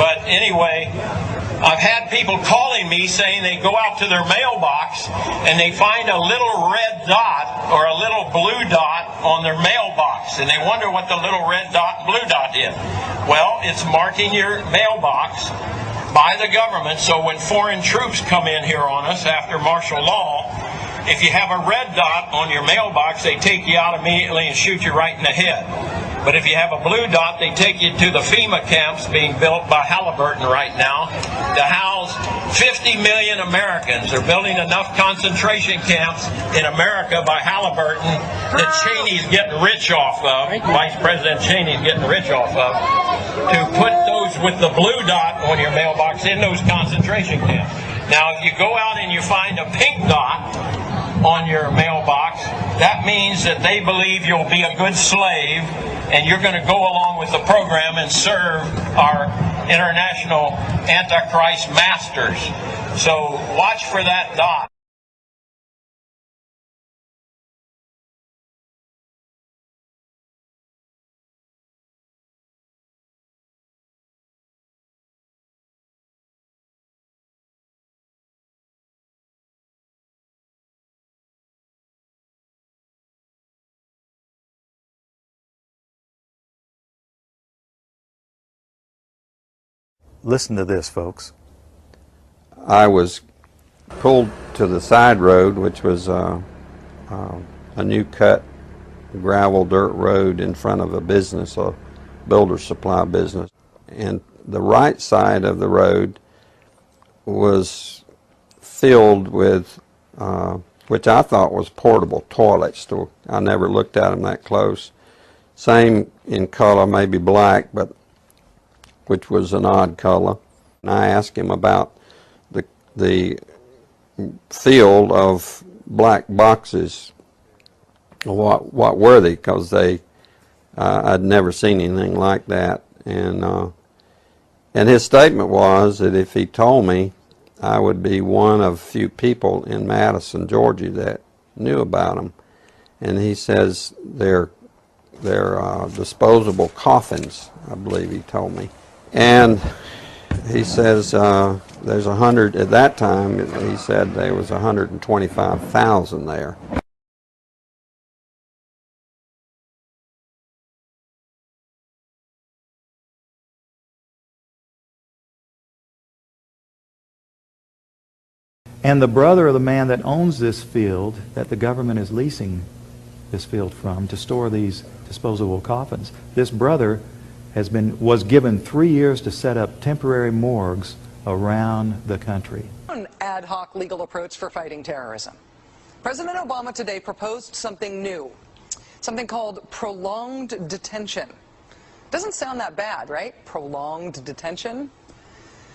But anyway, I've had people calling me saying they go out to their mailbox and they find a little red dot or a little blue dot on their mailbox, and they wonder what the little red dot and blue dot is. Well, it's marking your mailbox by the government, so when foreign troops come in here on us after martial law, if you have a red dot on your mailbox, they take you out immediately and shoot you right in the head. But if you have a blue dot, they take you to the FEMA camps being built by Halliburton right now to house 50 million Americans. They're building enough concentration camps in America by Halliburton that Cheney's getting rich off of, Vice President Cheney's getting rich off of, to put those with the blue dot on your mailbox in those concentration camps. Now, if you go out and you find a pink dot on your mailbox, that means that they believe you'll be a good slave and you're going to go along with the program and serve our international Antichrist masters. So watch for that dot. Listen to this, folks. I was pulled to the side road, which was a new cut gravel dirt road in front of a business, a builder supply business. And the right side of the road was filled with, which I thought was portable toilets. I never looked at them that close. Same in color, maybe black, but which was an odd color. And I asked him about the field of black boxes. What were they? Because I'd never seen anything like that. And his statement was that if he told me, I would be one of few people in Madison, Georgia that knew about them. And he says they're disposable coffins, I believe he told me. And he says there's 100, at that time he said there was 125,000 there. And the brother of the man that owns this field, that the government is leasing this field from to store these disposable coffins, this brother was given 3 years to set up temporary morgues around the country. An ad hoc legal approach for fighting terrorism. President Obama today proposed something new, something called prolonged detention. Doesn't sound that bad, right? Prolonged detention.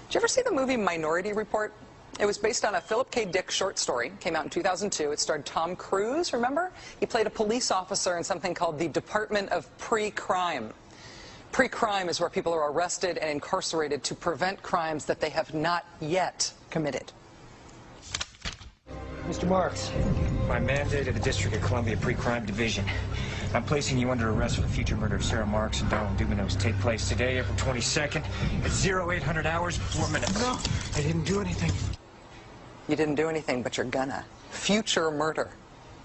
Did you ever see the movie Minority Report? It was based on a Philip K. Dick short story. Came out in 2002. It starred Tom Cruise, remember? He played a police officer in something called the Department of Pre-Crime. Pre-crime is where people are arrested and incarcerated to prevent crimes that they have not yet committed. Mr. Marks, by mandate of the District of Columbia Pre-Crime Division, I'm placing you under arrest for the future murder of Sarah Marks and Donald Dubinos. Take place today, April 22nd, at 0800 hours, 4 minutes. No, I didn't do anything. You didn't do anything, but you're gonna. Future murder.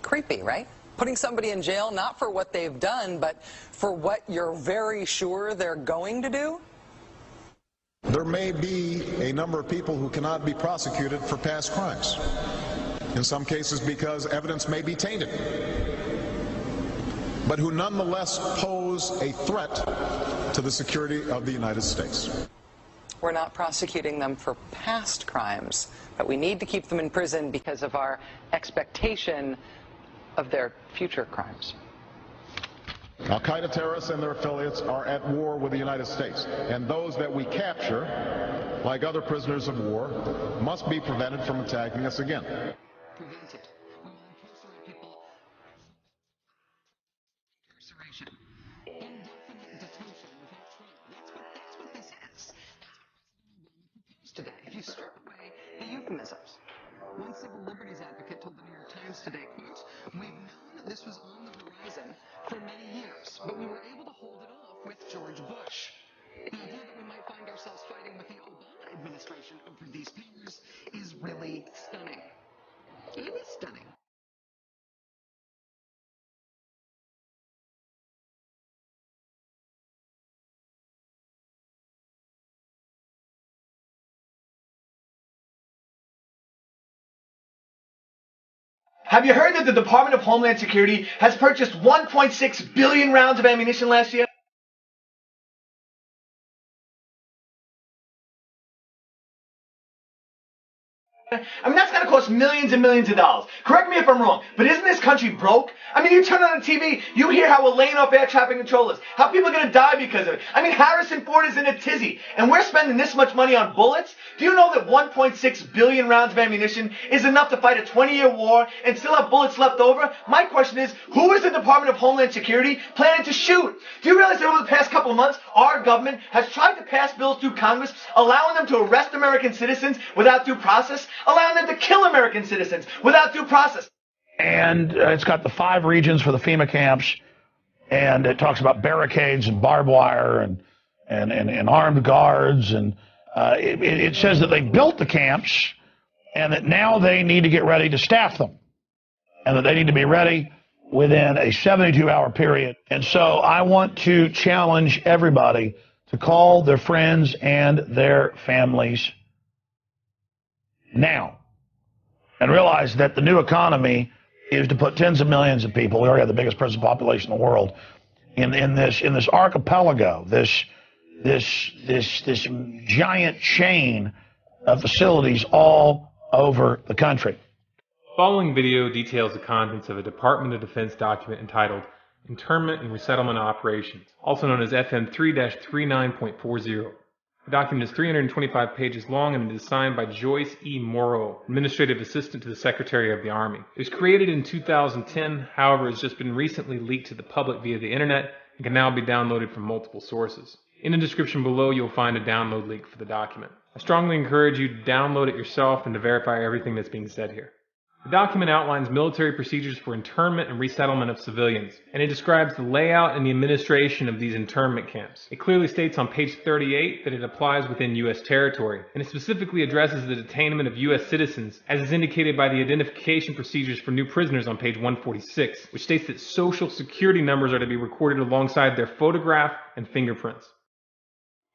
Creepy, right? Putting somebody in jail not for what they've done, but for what you're very sure they're going to do? There may be a number of people who cannot be prosecuted for past crimes. In some cases because evidence may be tainted, but who nonetheless pose a threat to the security of the United States. We're not prosecuting them for past crimes, but we need to keep them in prison because of our expectation of their future crimes. Al-Qaeda terrorists and their affiliates are at war with the United States, and those that we capture, like other prisoners of war, must be prevented from attacking us again. Prevented. We will incarcerate people. Incarceration. Indefinite detention without trial. That's what this is. Today, if you strip away the euphemisms. One civil liberties advocate told the New York Times today, quote, "We've known that this was on the horizon for many years, but we were able to hold it off with George Bush. The idea that we might find ourselves fighting with Have you heard that the Department of Homeland Security has purchased 1.6 billion rounds of ammunition last year? I mean, that's going to cost millions and millions of dollars. Correct me if I'm wrong, but isn't this country broke? I mean, you turn on the TV, you hear how we're laying off air traffic controllers, how people are going to die because of it. I mean, Harrison Ford is in a tizzy, and we're spending this much money on bullets? Do you know that 1.6 billion rounds of ammunition is enough to fight a 20-year war and still have bullets left over? My question is, who is the Department of Homeland Security planning to shoot? Do you realize that over the past couple of months, our government has tried to pass bills through Congress allowing them to arrest American citizens without due process, allowing them to kill American citizens without due process? And it's got the 5 regions for the FEMA camps, and it talks about barricades and barbed wire and armed guards, and it says that they built the camps and that now they need to get ready to staff them, and that they need to be ready within a 72-hour period. And so I want to challenge everybody to call their friends and their families now and realize that the new economy is to put tens of millions of people, we already have the biggest prison population in the world, in this archipelago, this giant chain of facilities all over the country. The following video details the contents of a Department of Defense document entitled Internment and Resettlement Operations, also known as FM 3-39.40. The document is 325 pages long and is signed by Joyce E. Morrow, Administrative Assistant to the Secretary of the Army. It was created in 2010, however, has just been recently leaked to the public via the internet and can now be downloaded from multiple sources. In the description below, you'll find a download link for the document. I strongly encourage you to download it yourself and to verify everything that's being said here. The document outlines military procedures for internment and resettlement of civilians, and it describes the layout and the administration of these internment camps. It clearly states on page 38 that it applies within U.S. territory, and it specifically addresses the detainment of U.S. citizens, as is indicated by the identification procedures for new prisoners on page 146, which states that social security numbers are to be recorded alongside their photograph and fingerprints.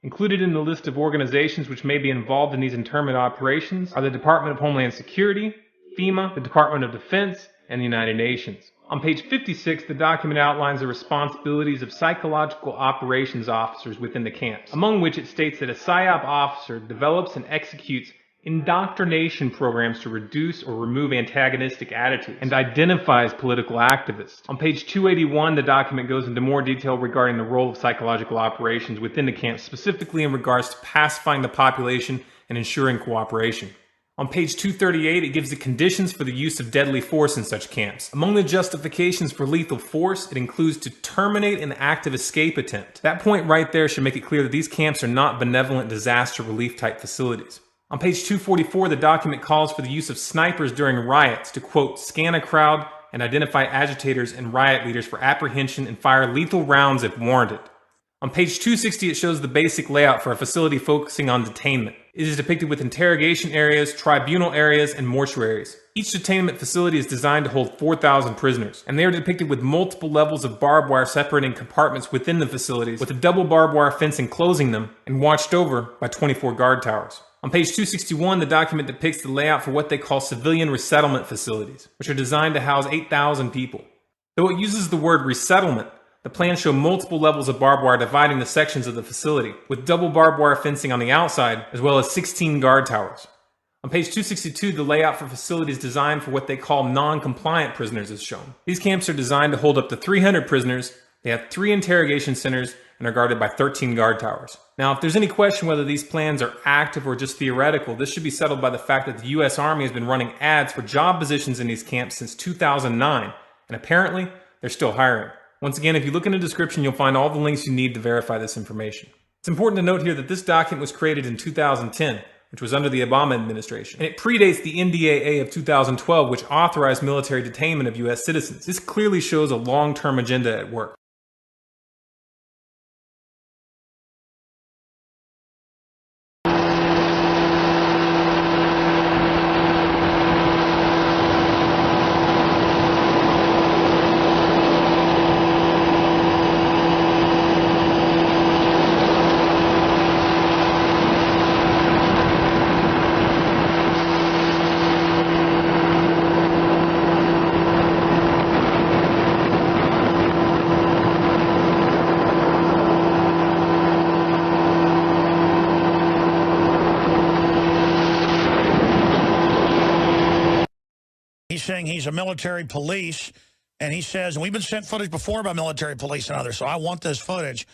Included in the list of organizations which may be involved in these internment operations are the Department of Homeland Security, FEMA, the Department of Defense, and the United Nations. On page 56, the document outlines the responsibilities of psychological operations officers within the camps, among which it states that a PSYOP officer develops and executes indoctrination programs to reduce or remove antagonistic attitudes and identifies political activists. On page 281, the document goes into more detail regarding the role of psychological operations within the camps, specifically in regards to pacifying the population and ensuring cooperation. On page 238, it gives the conditions for the use of deadly force in such camps. Among the justifications for lethal force, it includes to terminate an active escape attempt. That point right there should make it clear that these camps are not benevolent disaster relief type facilities. On page 244, the document calls for the use of snipers during riots to, quote, scan a crowd and identify agitators and riot leaders for apprehension and fire lethal rounds if warranted. On page 260, it shows the basic layout for a facility focusing on detainment. It is depicted with interrogation areas, tribunal areas, and mortuaries. Each detainment facility is designed to hold 4,000 prisoners, and they are depicted with multiple levels of barbed wire separating compartments within the facilities, with a double barbed wire fence enclosing them, and watched over by 24 guard towers. On page 261, the document depicts the layout for what they call civilian resettlement facilities, which are designed to house 8,000 people. Though it uses the word resettlement, the plans show multiple levels of barbed wire dividing the sections of the facility, with double barbed wire fencing on the outside, as well as 16 guard towers. On page 262, the layout for facilities designed for what they call non-compliant prisoners is shown. These camps are designed to hold up to 300 prisoners, they have 3 interrogation centers, and are guarded by 13 guard towers. Now, if there's any question whether these plans are active or just theoretical, this should be settled by the fact that the U.S. Army has been running ads for job positions in these camps since 2009, and apparently, they're still hiring. Once again, if you look in the description, you'll find all the links you need to verify this information. It's important to note here that this document was created in 2010, which was under the Obama administration, and it predates the NDAA of 2012, which authorized military detainment of U.S. citizens. This clearly shows a long-term agenda at work. he's saying he's a military police, and he says, and we've been sent footage before by military police and others, so I want this footage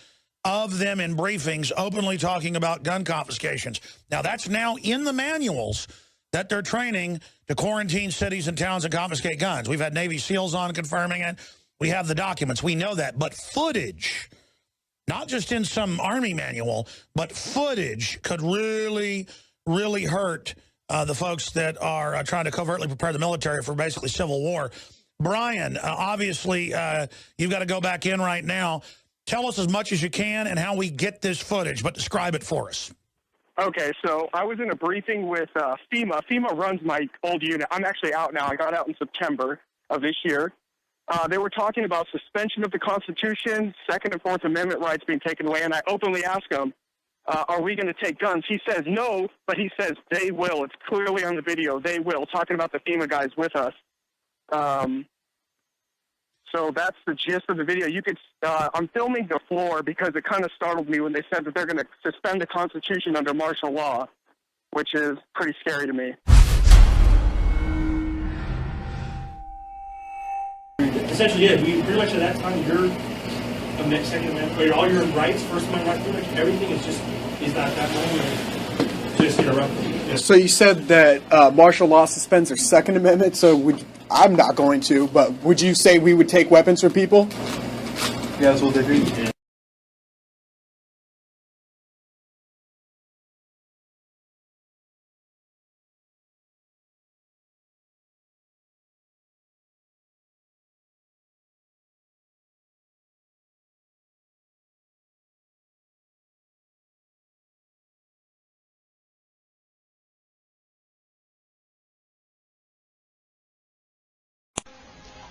of them in briefings openly talking about gun confiscations. Now, that's now in the manuals that they're training to quarantine cities and towns and confiscate guns. We've had Navy SEALs on confirming it. We have the documents. We know that. But footage, not just in some Army manual, but footage could really, really hurt the folks that are trying to covertly prepare the military for basically civil war. Brian, obviously, you've got to go back in right now. Tell us as much as you can and how we get this footage, but describe it for us. Okay, so I was in a briefing with FEMA. FEMA runs my old unit. I'm actually out now. I got out in September of this year. They were talking about suspension of the Constitution, Second and Fourth Amendment rights being taken away, and I openly asked him, are we going to take guns? He says no, but he says they will. It's clearly on the video. They will, talking about the FEMA guys with us. So that's the gist of the video. You could, I'm filming the floor because it kind of startled me when they said that they're going to suspend the Constitution under martial law, which is pretty scary to me. Essentially, yeah, we pretty much at that time, your Second Amendment, all your rights, First Amendment rights, pretty much everything is not that moment. Just interrupted. Yeah. So you said that martial law suspends their Second Amendment, so I'm not going to, but would you say we would take weapons from people? Yeah, that's what they do. Yeah.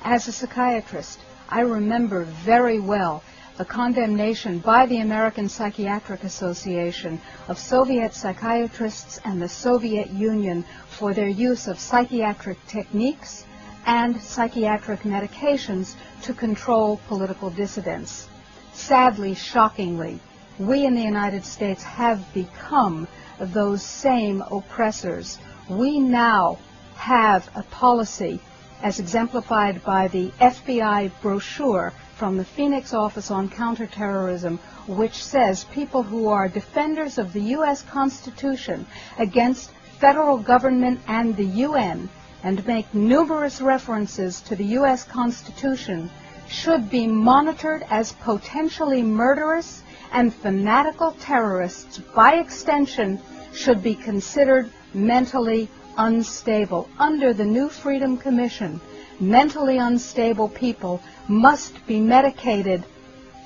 As a psychiatrist, I remember very well the condemnation by the American Psychiatric Association of Soviet psychiatrists and the Soviet Union for their use of psychiatric techniques and psychiatric medications to control political dissidents. Sadly, shockingly, we in the United States have become those same oppressors. We now have a policy as exemplified by the FBI brochure from the Phoenix Office on Counterterrorism, which says people who are defenders of the U.S. Constitution against federal government and the UN, and make numerous references to the U.S. Constitution, should be monitored as potentially murderous and fanatical terrorists. By extension, should be considered mentally unstable. Under the new Freedom Commission, mentally unstable people must be medicated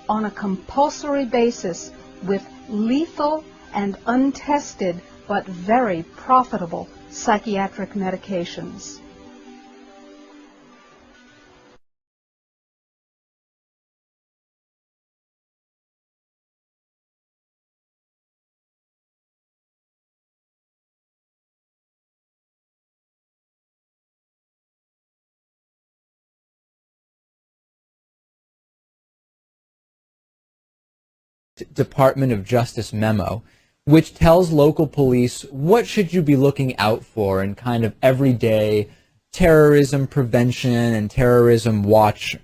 on a compulsory basis with lethal and untested but very profitable psychiatric medications. Department of Justice memo, which tells local police what should you be looking out for in kind of everyday terrorism prevention and terrorism watch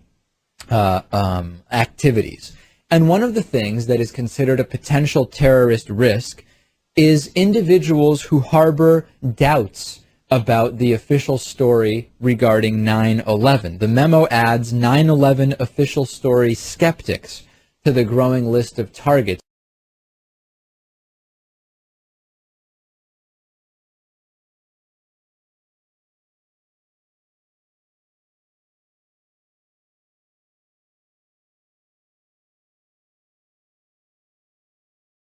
activities. And one of the things that is considered a potential terrorist risk is individuals who harbor doubts about the official story regarding 9/11. The memo adds 9/11 official story skeptics to the growing list of targets.